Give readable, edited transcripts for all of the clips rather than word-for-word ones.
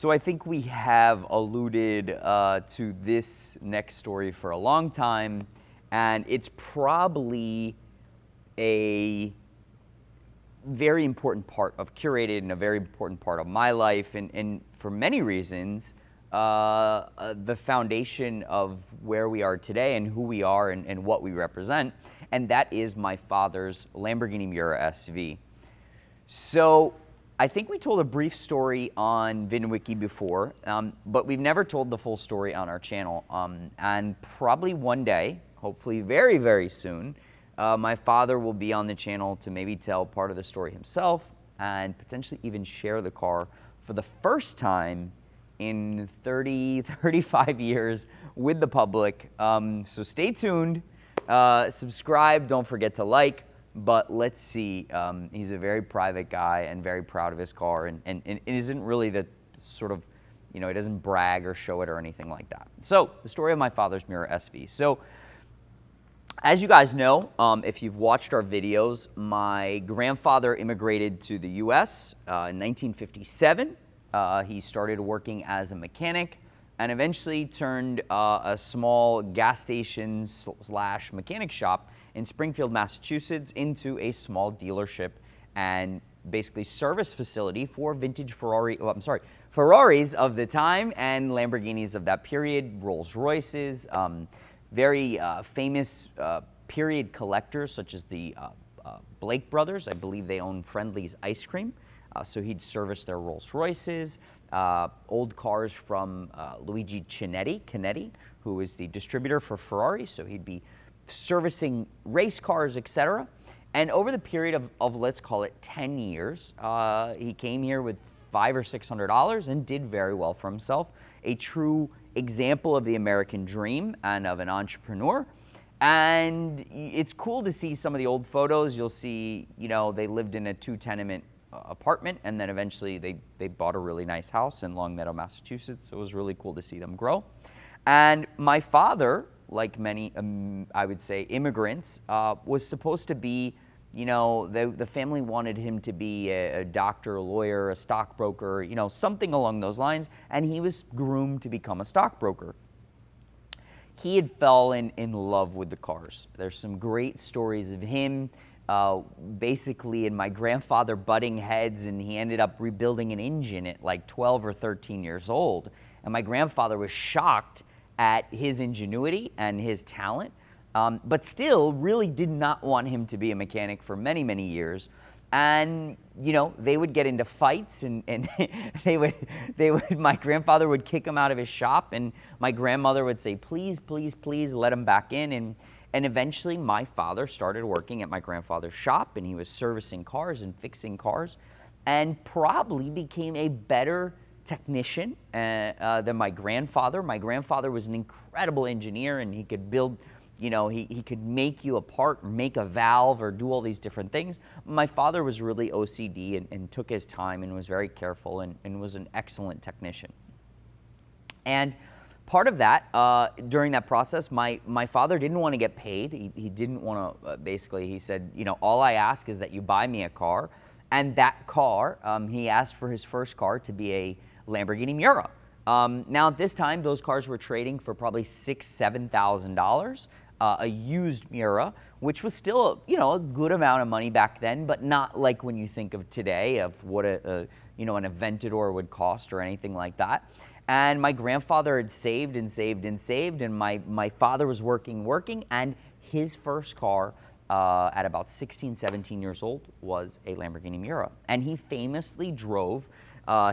So I think we have alluded to this next story for a long time, and it's probably a very important part of Curated and a very important part of my life, and for many reasons, the foundation of where we are today and who we are and what we represent, and that is my father's Lamborghini Miura SV. So I think we told a brief story on VinWiki before, but we've never told the full story on our channel. And probably one day, hopefully very, very soon, my father will be on the channel to maybe tell part of the story himself and potentially even share the car for the first time in 35 years with the public. So stay tuned, subscribe, don't forget to like. But let's see, he's a very private guy and very proud of his car, and it isn't really the sort of, he doesn't brag or show it or anything like that. So the story of my father's Miura SV. So as you guys know, if you've watched our videos, my grandfather immigrated to the US in 1957. He started working as a mechanic and eventually turned a small gas station / mechanic shop in Springfield, Massachusetts into a small dealership and basically service facility for vintage Ferraris of the time and Lamborghinis of that period, Rolls Royces, very famous period collectors such as the Blake brothers. I believe they own Friendly's ice cream. So he'd service their Rolls Royces, old cars from Luigi Chinetti, who is the distributor for Ferrari. So he'd be servicing race cars, etc. And over the period of let's call it 10 years, he came here with $500 or $600 and did very well for himself. A true example of the American dream and of an entrepreneur. And it's cool to see some of the old photos. You'll see, they lived in a 2-tenement apartment, and then eventually they bought a really nice house in Longmeadow, Massachusetts. So it was really cool to see them grow. And my father, like many, I would say, immigrants, was supposed to be, the family wanted him to be a doctor, a lawyer, a stockbroker, something along those lines, and he was groomed to become a stockbroker. He had fallen in love with the cars. There's some great stories of him, basically, and my grandfather butting heads, and he ended up rebuilding an engine at like 12 or 13 years old, and my grandfather was shocked at his ingenuity and his talent, but still really did not want him to be a mechanic for many, many years. And, they would get into fights, and my grandfather would kick him out of his shop, and my grandmother would say, please, please, please let him back in. And eventually my father started working at my grandfather's shop, and he was servicing cars and fixing cars, and probably became a better technician than my grandfather. My grandfather was an incredible engineer, and he could build, he could make you a part, or make a valve, or do all these different things. My father was really OCD and took his time and was very careful and was an excellent technician. And part of that, during that process, my father didn't want to get paid. He didn't want to, basically, he said, all I ask is that you buy me a car. And that car, he asked for his first car to be a Lamborghini Miura. Now at this time, those cars were trading for probably $6,000, $7,000, a used Miura, which was still, a good amount of money back then, but not like when you think of today of what an Aventador would cost or anything like that. And my grandfather had saved and saved and saved, and my father was working, and his first car at about 16, 17 years old was a Lamborghini Miura. And he famously drove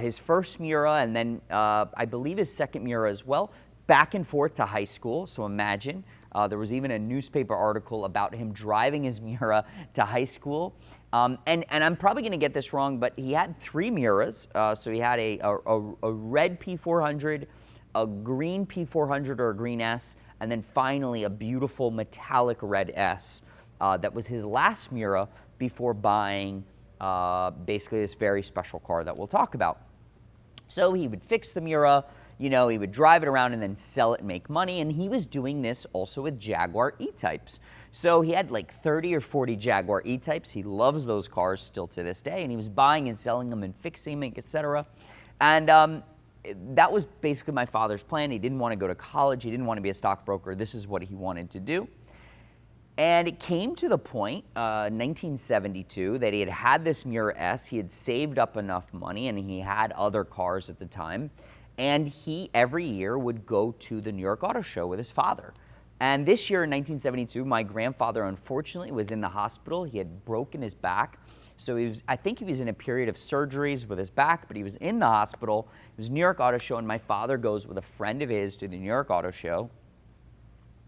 his first Miura, and then I believe his second Miura as well, back and forth to high school. So imagine, there was even a newspaper article about him driving his Miura to high school. And I'm probably going to get this wrong, but he had 3 Miuras. So he had a red P400, a green P400 or a green S, and then finally a beautiful metallic red S. That was his last Miura before buying basically this very special car that we'll talk about. So he would fix the Miura, he would drive it around and then sell it and make money, and he was doing this also with Jaguar E-Types. So he had like 30 or 40 Jaguar E-Types. He loves those cars still to this day, and he was buying and selling them and fixing them, etc. And that was basically my father's plan. He didn't want to go to college. He didn't want to be a stockbroker. This is what he wanted to do. And it came to the point, 1972, that he had this Miura S. He had saved up enough money, and he had other cars at the time. And he, every year, would go to the New York Auto Show with his father. And this year, in 1972, my grandfather, unfortunately, was in the hospital. He had broken his back. So I think he was in a period of surgeries with his back, but he was in the hospital. It was New York Auto Show, and my father goes with a friend of his to the New York Auto Show.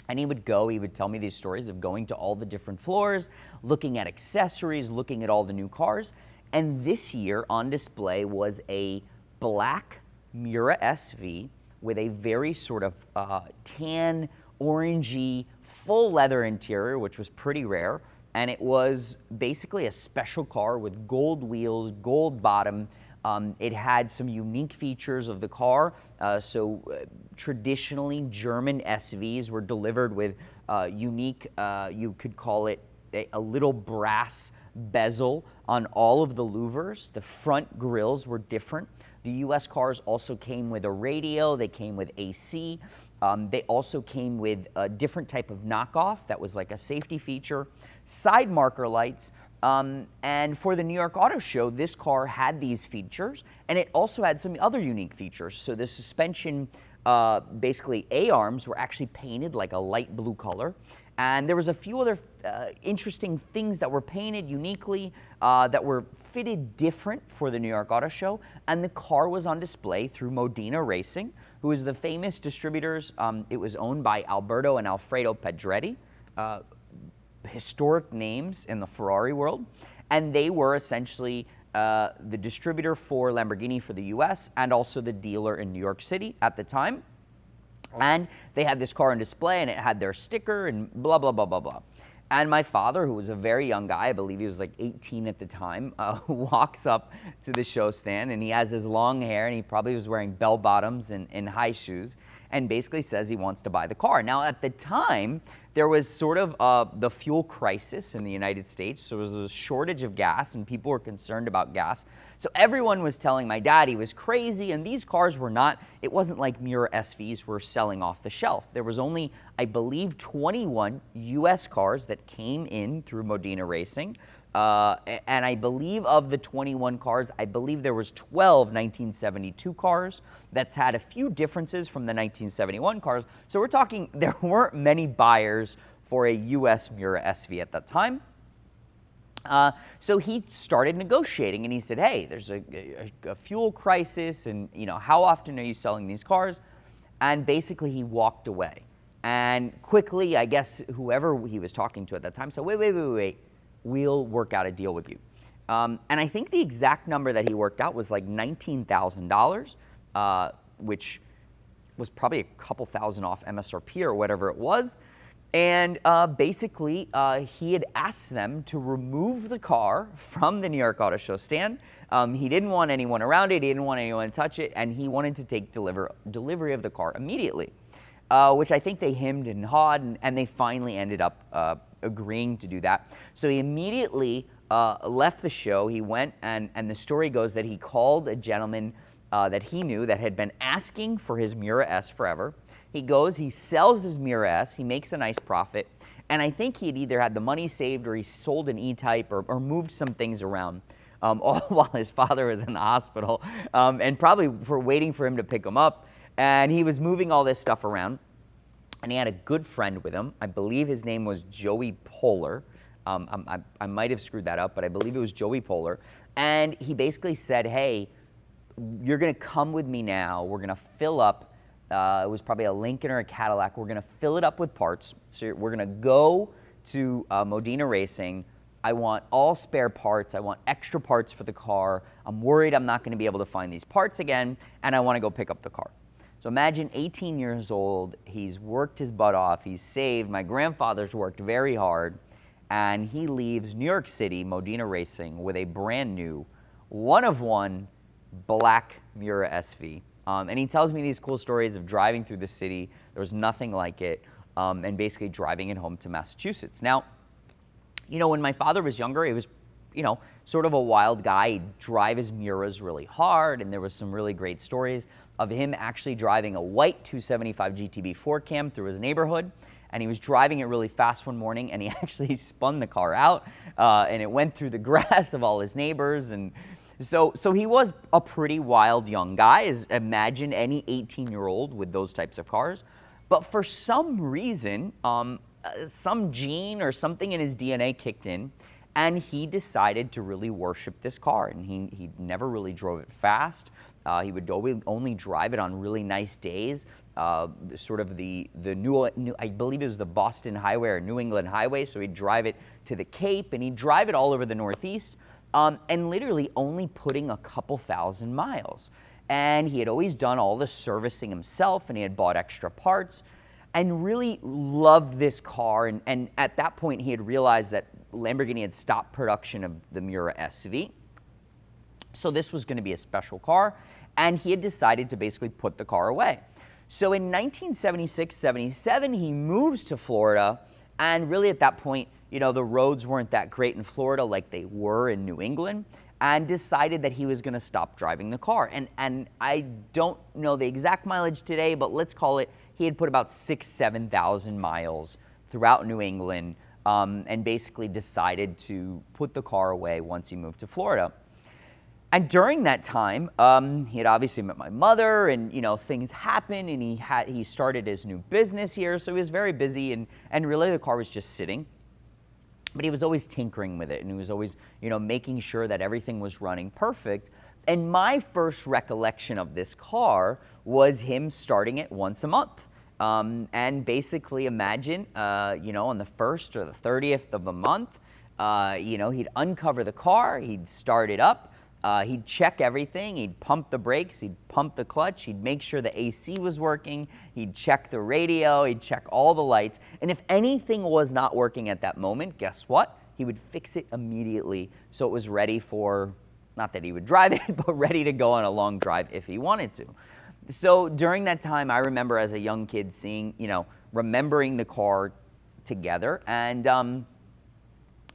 And he would tell me these stories of going to all the different floors, looking at accessories, looking at all the new cars. And this year on display was a black Miura SV with a very sort of tan, orangey, full leather interior, which was pretty rare. And it was basically a special car with gold wheels, gold bottom. It had some unique features of the car. Traditionally, German SVs were delivered with unique, you could call it a little brass bezel on all of the louvers. The front grills were different. The US cars also came with a radio. They came with AC. They also came with a different type of knockoff that was like a safety feature, side marker lights. And for the New York Auto Show, this car had these features, and it also had some other unique features. So the suspension, basically A-arms, were actually painted like a light blue color. And there was a few other interesting things that were painted uniquely, that were fitted different for the New York Auto Show. And the car was on display through Modena Racing, who is the famous distributors. It was owned by Alberto and Alfredo Pedretti, historic names in the Ferrari world. And they were essentially the distributor for Lamborghini for the US and also the dealer in New York City at the time. And they had this car on display, and it had their sticker and blah, blah, blah, blah, blah. And my father, who was a very young guy, I believe he was like 18 at the time, walks up to the show stand, and he has his long hair, and he probably was wearing bell bottoms and high shoes, and basically says he wants to buy the car. Now, at the time, there was sort of the fuel crisis in the United States. So there was a shortage of gas, and people were concerned about gas. So everyone was telling my dad he was crazy, and these cars were not, it wasn't like Miura SVs were selling off the shelf. There was only, I believe, 21 US cars that came in through Modena Racing. And I believe of the 21 cars, I believe there was 12 1972 cars. That's had a few differences from the 1971 cars. So we're talking, there weren't many buyers for a US Miura SV at that time. So he started negotiating, and he said, hey, there's a fuel crisis, and how often are you selling these cars? And basically he walked away. And quickly, I guess whoever he was talking to at that time said, wait, we'll work out a deal with you. And I think the exact number that he worked out was like $19,000, which was probably a couple thousand off MSRP or whatever it was. And basically, he had asked them to remove the car from the New York Auto Show stand. He didn't want anyone around it. He didn't want anyone to touch it. And he wanted to take delivery of the car immediately, which I think they hemmed and hawed, and they finally ended up agreeing to do that. So he immediately left the show. He went, and the story goes that he called a gentleman that he knew that had been asking for his Miura S forever. He goes, he sells his Miura S, he makes a nice profit, and I think he had either had the money saved or he sold an E-Type or moved some things around, all while his father was in the hospital, and probably for waiting for him to pick him up. And he was moving all this stuff around, and he had a good friend with him. I believe his name was Joey Poehler. I might have screwed that up, but I believe it was Joey Poehler. And he basically said, hey, you're going to come with me now. We're going to fill up. It was probably a Lincoln or a Cadillac. We're going to fill it up with parts. So we're going to go to Modena Racing. I want all spare parts. I want extra parts for the car. I'm worried I'm not going to be able to find these parts again, and I want to go pick up the car. So imagine 18 years old. He's worked his butt off. He's saved. My grandfather's worked very hard, and he leaves New York City, Modena Racing, with a brand new, one-of-one black Miura SV. And he tells me these cool stories of driving through the city. There was nothing like it, and basically driving it home to Massachusetts. Now, when my father was younger, he was, sort of a wild guy. He'd drive his Miuras really hard, and there was some really great stories. of him actually driving a white 275 GTB Ford Cam through his neighborhood. And he was driving it really fast one morning, and he actually spun the car out, and it went through the grass of all his neighbors. And so he was a pretty wild young guy, as imagine any 18-year-old with those types of cars. But for some reason, some gene or something in his DNA kicked in, and he decided to really worship this car. And he never really drove it fast. He would only drive it on really nice days. Sort of the new, I believe it was the Boston Highway or New England Highway. So he'd drive it to the Cape, and he'd drive it all over the Northeast, and literally only putting a couple thousand miles. And he had always done all the servicing himself, and he had bought extra parts and really loved this car. And at that point, he had realized that Lamborghini had stopped production of the Miura SV. So this was going to be a special car, and he had decided to basically put the car away. So in 1976-77, he moves to Florida, and really at that point, the roads weren't that great in Florida like they were in New England, and decided that he was going to stop driving the car. And I don't know the exact mileage today, but let's call it, he had put about 7,000 miles throughout New England, and basically decided to put the car away once he moved to Florida. And during that time, he had obviously met my mother, and things happened, and he started his new business here, so he was very busy, and really the car was just sitting. But he was always tinkering with it, and he was always making sure that everything was running perfect. And my first recollection of this car was him starting it once a month. And basically imagine, on the 1st or the 30th of the month, he'd uncover the car, he'd start it up, he'd check everything, he'd pump the brakes, he'd pump the clutch, he'd make sure the AC was working, he'd check the radio, he'd check all the lights, and if anything was not working at that moment, guess what? He would fix it immediately so it was ready for, not that he would drive it, but ready to go on a long drive if he wanted to. So during that time, I remember as a young kid seeing, remembering the car together, and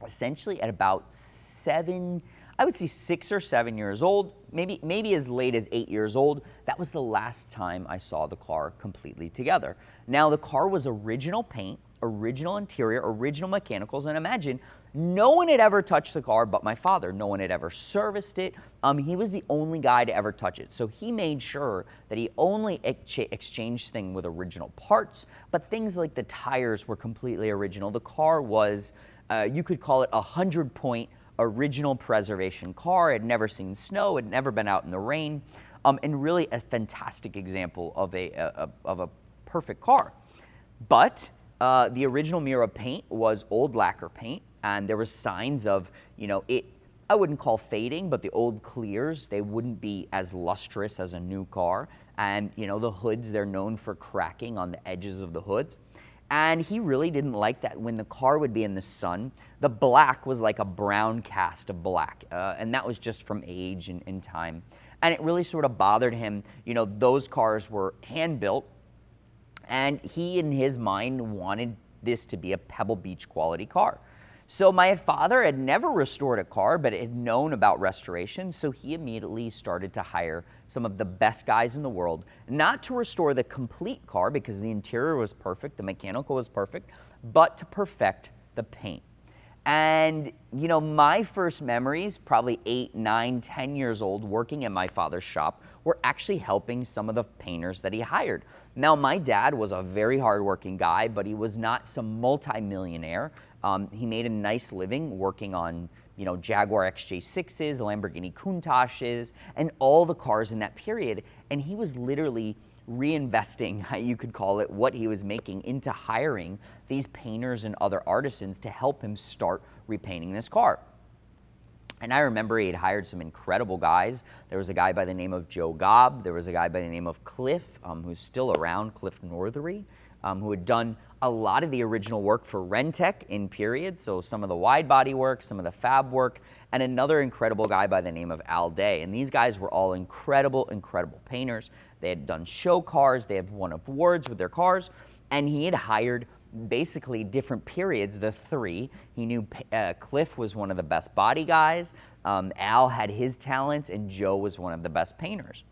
essentially at about 6 or 7 years old, maybe as late as 8 years old, that was the last time I saw the car completely together. Now, the car was original paint, original interior, original mechanicals, and imagine, no one had ever touched the car but my father. No one had ever serviced it. He was the only guy to ever touch it. So he made sure that he only exchanged things with original parts, but things like the tires were completely original. The car was, you could call it 100-point original preservation car. It had never seen snow, had never been out in the rain, and really a fantastic example of a perfect car. But the original Miura paint was old lacquer paint, and there was signs of, it, I wouldn't call fading, but the old clears, they wouldn't be as lustrous as a new car. And, the hoods, they're known for cracking on the edges of the hoods. And he really didn't like that. When the car would be in the sun, the black was like a brown cast of black. And that was just from age and time. And it really sort of bothered him. Those cars were hand-built, and he, in his mind, wanted this to be a Pebble Beach quality car. So my father had never restored a car, but had known about restoration, so he immediately started to hire some of the best guys in the world, not to restore the complete car because the interior was perfect, the mechanical was perfect, but to perfect the paint. And, my first memories, probably 8, 9, 10 years old, working in my father's shop, were actually helping some of the painters that he hired. Now, my dad was a very hardworking guy, but he was not some multi-millionaire. He made a nice living working on, Jaguar XJ6s, Lamborghini Countaches, and all the cars in that period. And he was literally reinvesting, you could call it, what he was making into hiring these painters and other artisans to help him start repainting this car. And I remember he had hired some incredible guys. There was a guy by the name of Joe Gobb. There was a guy by the name of Cliff, who's still around, Cliff Northery, who had done a lot of the original work for Rentec in period, so some of the wide body work, some of the fab work, and another incredible guy by the name of Al Day. And these guys were all incredible, incredible painters. They had done show cars, they had won awards with their cars, and he had hired basically different periods, the three. He knew Cliff was one of the best body guys, Al had his talents, and Joe was one of the best painters.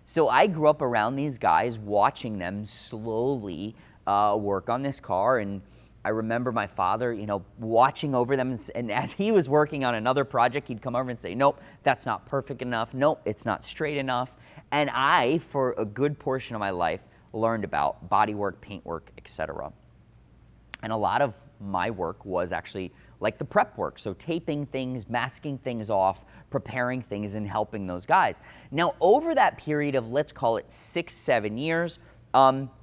So I grew up around these guys, watching them slowly work on this car. And I remember my father, watching over them. And as he was working on another project, he'd come over and say, nope, that's not perfect enough. Nope, it's not straight enough. And I, for a good portion of my life, learned about bodywork, paintwork, etc. And a lot of my work was actually like the prep work. So taping things, masking things off, preparing things, and helping those guys. Now, over that period of, let's call it 6-7 years,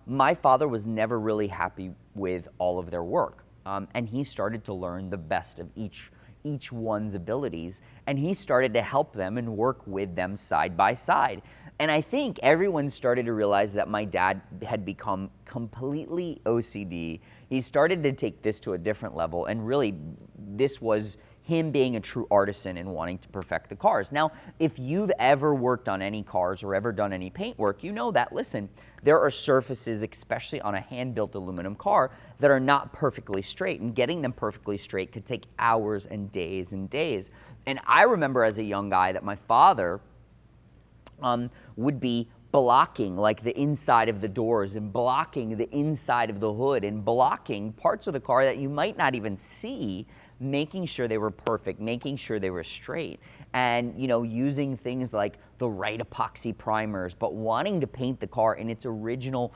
my father was never really happy with all of their work. And he started to learn the best of each one's abilities. And he started to help them and work with them side by side. And I think everyone started to realize that my dad had become completely OCD. He started to take this to a different level, and really this was him being a true artisan and wanting to perfect the cars. Now, if you've ever worked on any cars or ever done any paint work, you know that, listen, there are surfaces, especially on a hand-built aluminum car, that are not perfectly straight, and getting them perfectly straight could take hours and days and days. And I remember as a young guy that my father would be blocking like the inside of the doors and blocking the inside of the hood and blocking parts of the car that you might not even see, making sure they were perfect, making sure they were straight, and using things like the right epoxy primers, but wanting to paint the car in its original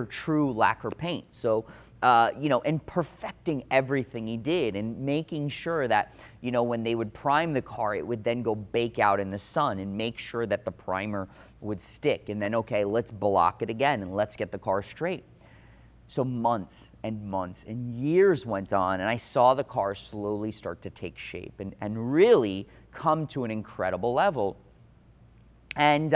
true lacquer paint. So and perfecting everything he did, and making sure that, when they would prime the car, it would then go bake out in the sun, and make sure that the primer would stick. And then, okay, let's block it again, and let's get the car straight. So months and months and years went on, and I saw the car slowly start to take shape and really come to an incredible level. And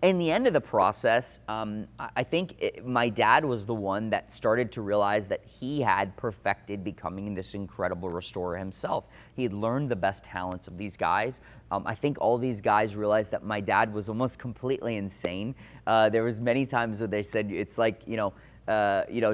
in the end of the process, I think my dad was the one that started to realize that he had perfected becoming this incredible restorer himself. He had learned the best talents of these guys. I think all these guys realized that my dad was almost completely insane. There was many times where they said it's like,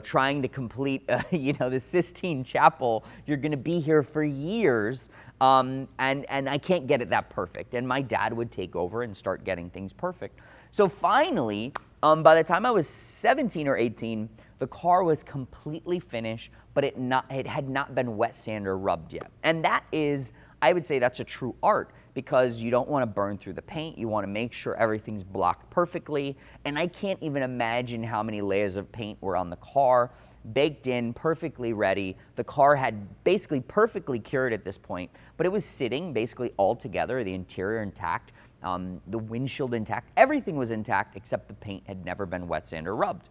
trying to complete, the Sistine Chapel. You're going to be here for years, and I can't get it that perfect. And my dad would take over and start getting things perfect. So finally, by the time I was 17 or 18, the car was completely finished, but it had not been wet sand or rubbed yet. And that is, I would say that's a true art, because you don't want to burn through the paint. You want to make sure everything's blocked perfectly. And I can't even imagine how many layers of paint were on the car, baked in, perfectly ready. The car had basically perfectly cured at this point, but it was sitting basically all together, the interior intact, the windshield intact. Everything was intact except the paint had never been wet sand or rubbed.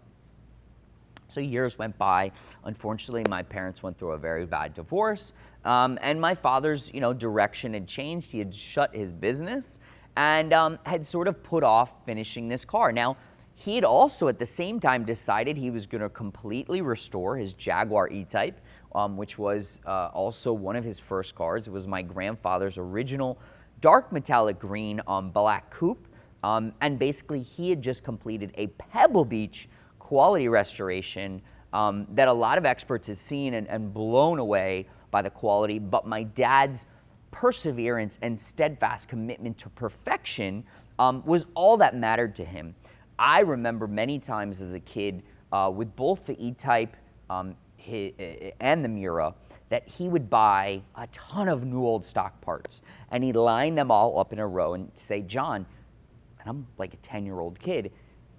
So years went by. Unfortunately, my parents went through a very bad divorce, and my father's, direction had changed. He had shut his business and had sort of put off finishing this car. Now, he had also at the same time decided he was going to completely restore his Jaguar E-Type, which was also one of his first cars. It was my grandfather's original dark metallic green black coupe, and basically he had just completed a Pebble Beach quality restoration that a lot of experts have seen and blown away by the quality, but my dad's perseverance and steadfast commitment to perfection was all that mattered to him. I remember many times as a kid with both the E-Type and the Miura that he would buy a ton of new old stock parts, and he'd line them all up in a row and say, John, and I'm like a 10-year-old kid,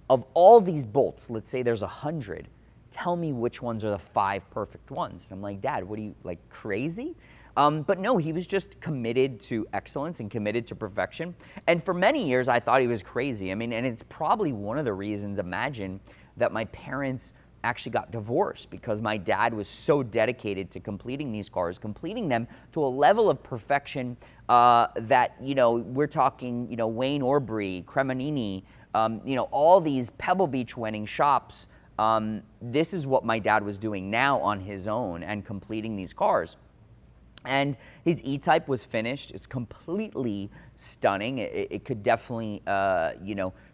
of all these bolts, let's say there's 100, tell me which ones are the 5 perfect ones. And I'm like, Dad, what are you, like, crazy? But no, he was just committed to excellence and committed to perfection. And for many years, I thought he was crazy. I mean, and it's probably one of the reasons, imagine, that my parents actually got divorced, because my dad was so dedicated to completing these cars, completing them to a level of perfection that, we're talking, Wayne Orbury, Cremonini, all these Pebble Beach winning shops. This is what my dad was doing now on his own and completing these cars. And his E-Type was finished. It's completely stunning. It could definitely,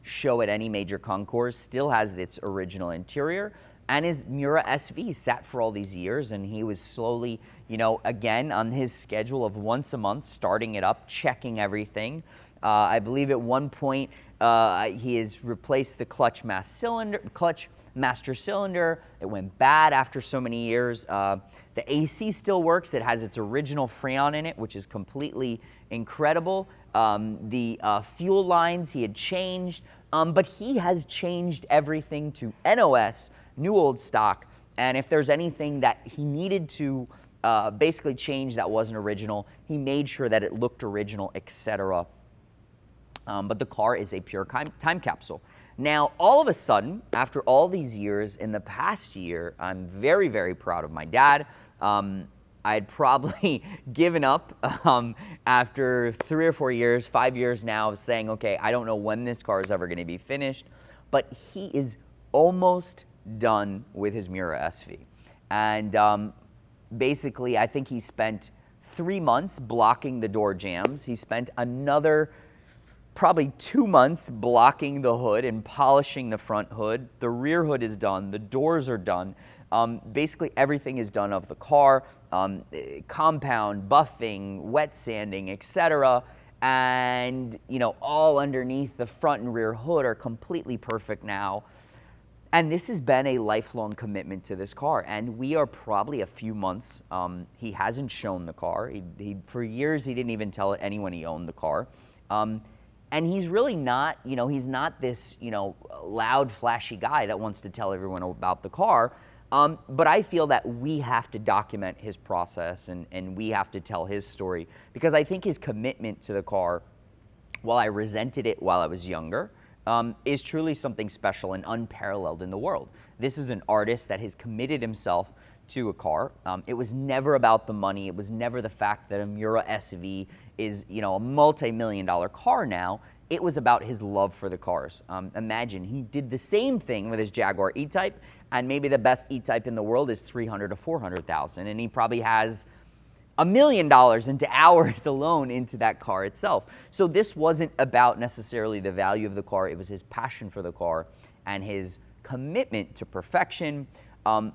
show at any major concours. Still has its original interior. And his Miura SV sat for all these years, and he was slowly, again, on his schedule of once a month, starting it up, checking everything. I believe at one point He has replaced the clutch master cylinder. It went bad after so many years. The AC still works. It has its original Freon in it, which is completely incredible. The fuel lines he had changed, but he has changed everything to NOS, new old stock. And if there's anything that he needed to basically change that wasn't original, he made sure that it looked original, etc. But the car is a pure time capsule. Now, all of a sudden, after all these years, in the past year, I'm very, very proud of my dad. I had probably given up after 3 or 4 years, 5 years now, of saying, okay, I don't know when this car is ever going to be finished, but he is almost done with his Miura SV. And basically, I think he spent 3 months blocking the door jambs. He spent another probably 2 months blocking the hood and polishing the front hood. The rear hood is done. The doors are done. Basically, everything is done of the car. Compound, buffing, wet sanding, etc. And, you know, all underneath the front and rear hood are completely perfect now. And this has been a lifelong commitment to this car. And we are probably a few months. He hasn't shown the car. For years, he didn't even tell anyone he owned the car. And he's really not, you know, he's not this, you know, loud, flashy guy that wants to tell everyone about the car. But I feel that we have to document his process and we have to tell his story, because I think his commitment to the car, while I resented it while I was younger, is truly something special and unparalleled in the world. This is an artist that has committed himself to a car. It was never about the money. It was never the fact that a Miura SV is, you know, a multi-million-dollar car now. It was about his love for the cars. Imagine, he did the same thing with his Jaguar E-Type, and maybe the best E-Type in the world is $300,000 to $400,000, and he probably has $1 million into hours alone into that car itself. So this wasn't about necessarily the value of the car. It was his passion for the car and his commitment to perfection.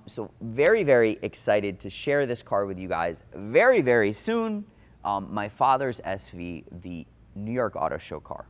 So very, very excited to share this car with you guys very, very soon. My father's SV, the New York Auto Show car.